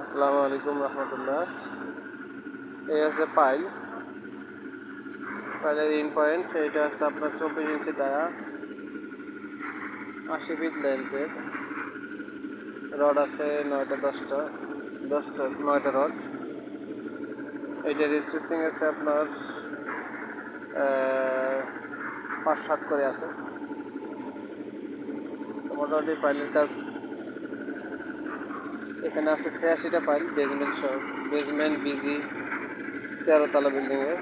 আসসালামু আলাইকুম রহমতুল্লাহ। এই হচ্ছে পাইলের ইন পয়েন্ট। এটা হচ্ছে আপনার 24 ইঞ্চি ডায়া, 80 ফিট লেন্থের। রড আছে 9টা 9টা রড। এইটার স্পেসিং আছে আপনার 5-7 করে আছে। তো মোটামুটি পাইলের কাজ এখানে আছে 86টা পাইল, বেজমেন্ট বিজি 13 তলা বিল্ডিংয়ের।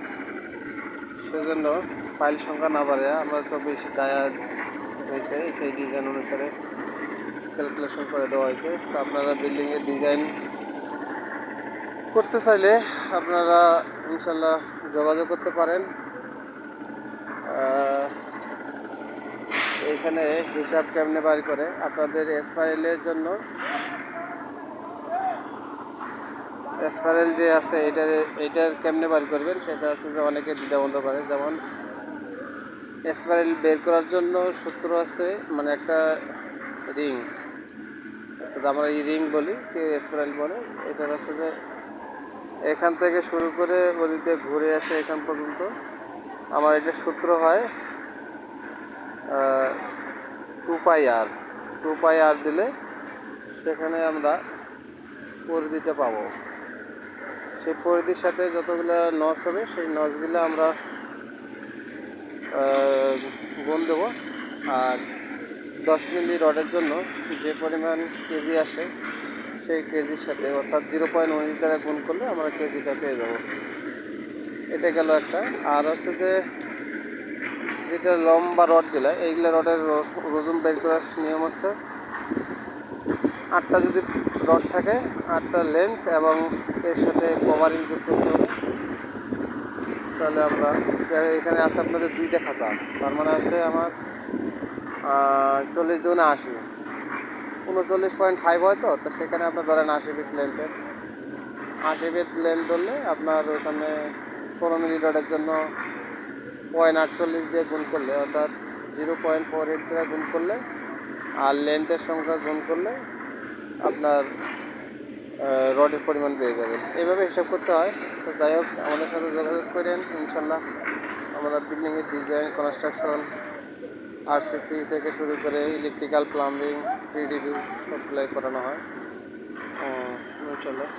সেজন্য পাইল সংখ্যা না বাড়ে আমরা 24 ডায়া হয়েছে, সেই ডিজাইন অনুসারে ক্যালকুলেশন করে দেওয়া হয়েছে। তো আপনারা বিল্ডিংয়ের ডিজাইন করতে চাইলে আপনারা ইনশাল্লাহ যোগাযোগ করতে পারেন। এইখানে হিসাব কেমনে বাড়ি করে আপনাদের স্পাইরেলের জন্য স্পাইরেল যে আছে এইটার কেমনে বাড়ি করবেন সেটা আছে যে অনেকে দ্বিধাবন্ধ করে। যেমন স্পাইরেল বের করার জন্য সূত্র আছে, মানে একটা রিং, আমরা এই রিং বলি, কেউ স্পাইরাল বলে। এটা হচ্ছে যে এখান থেকে শুরু করে ওদিকে ঘুরে আসে এখান পর্যন্ত। আমার এটা সূত্র হয় 2πr দিলে সেখানে আমরা পরিধিটা পাবো। সেই পরিধির সাথে যতগুলো নচ হবে সেই নচগুলো আমরা গুণ দেবো। আর 10 মিলি রডের জন্য যে পরিমাণ কেজি আসে সেই কেজির সাথে, অর্থাৎ 0.19 দ্বারা গুণ করলে আমরা কেজিটা পেয়ে যাব। এটা গেল একটা। আর হচ্ছে যে যেটা লম্বা রডগুলো, এইগুলো রডের ওজন বের করার নিয়ম হচ্ছে 8টা যদি রড থাকে 8টা লেন্থ এবং এর সাথে কভারিং যোগ করতে হবে। তাহলে আমরা এখানে আছে আপনাদের 2টা খাঁচা, তার মানে আছে আমার 40 × 80 39.5 হয়। তো সেখানে আপনার ধরেন 80 ফিট লেন্থের, 80 ফিট লেন্থ ধরলে আপনার ওখানে 16 মিলি রডের জন্য 0.48 দিয়ে গুণ করলে, অর্থাৎ 0.48 দিয়ে গুণ করলে আর লেন্থের সংখ্যা গুণ করলে আপনার রডের পরিমাণ পেয়ে যাবেন। এইভাবে হিসাব করতে হয়। তো যাই হোক, আমাদের সাথে যোগাযোগ করেন ইনশাল্লাহ। আমরা বিল্ডিংয়ের ডিজাইন, কনস্ট্রাকশন, আরসিসি থেকে শুরু করে ইলেকট্রিক্যাল, প্লাম্বিং, 3D ভিউ সবগুলাই করানো হয় ইনশাল্লাহ।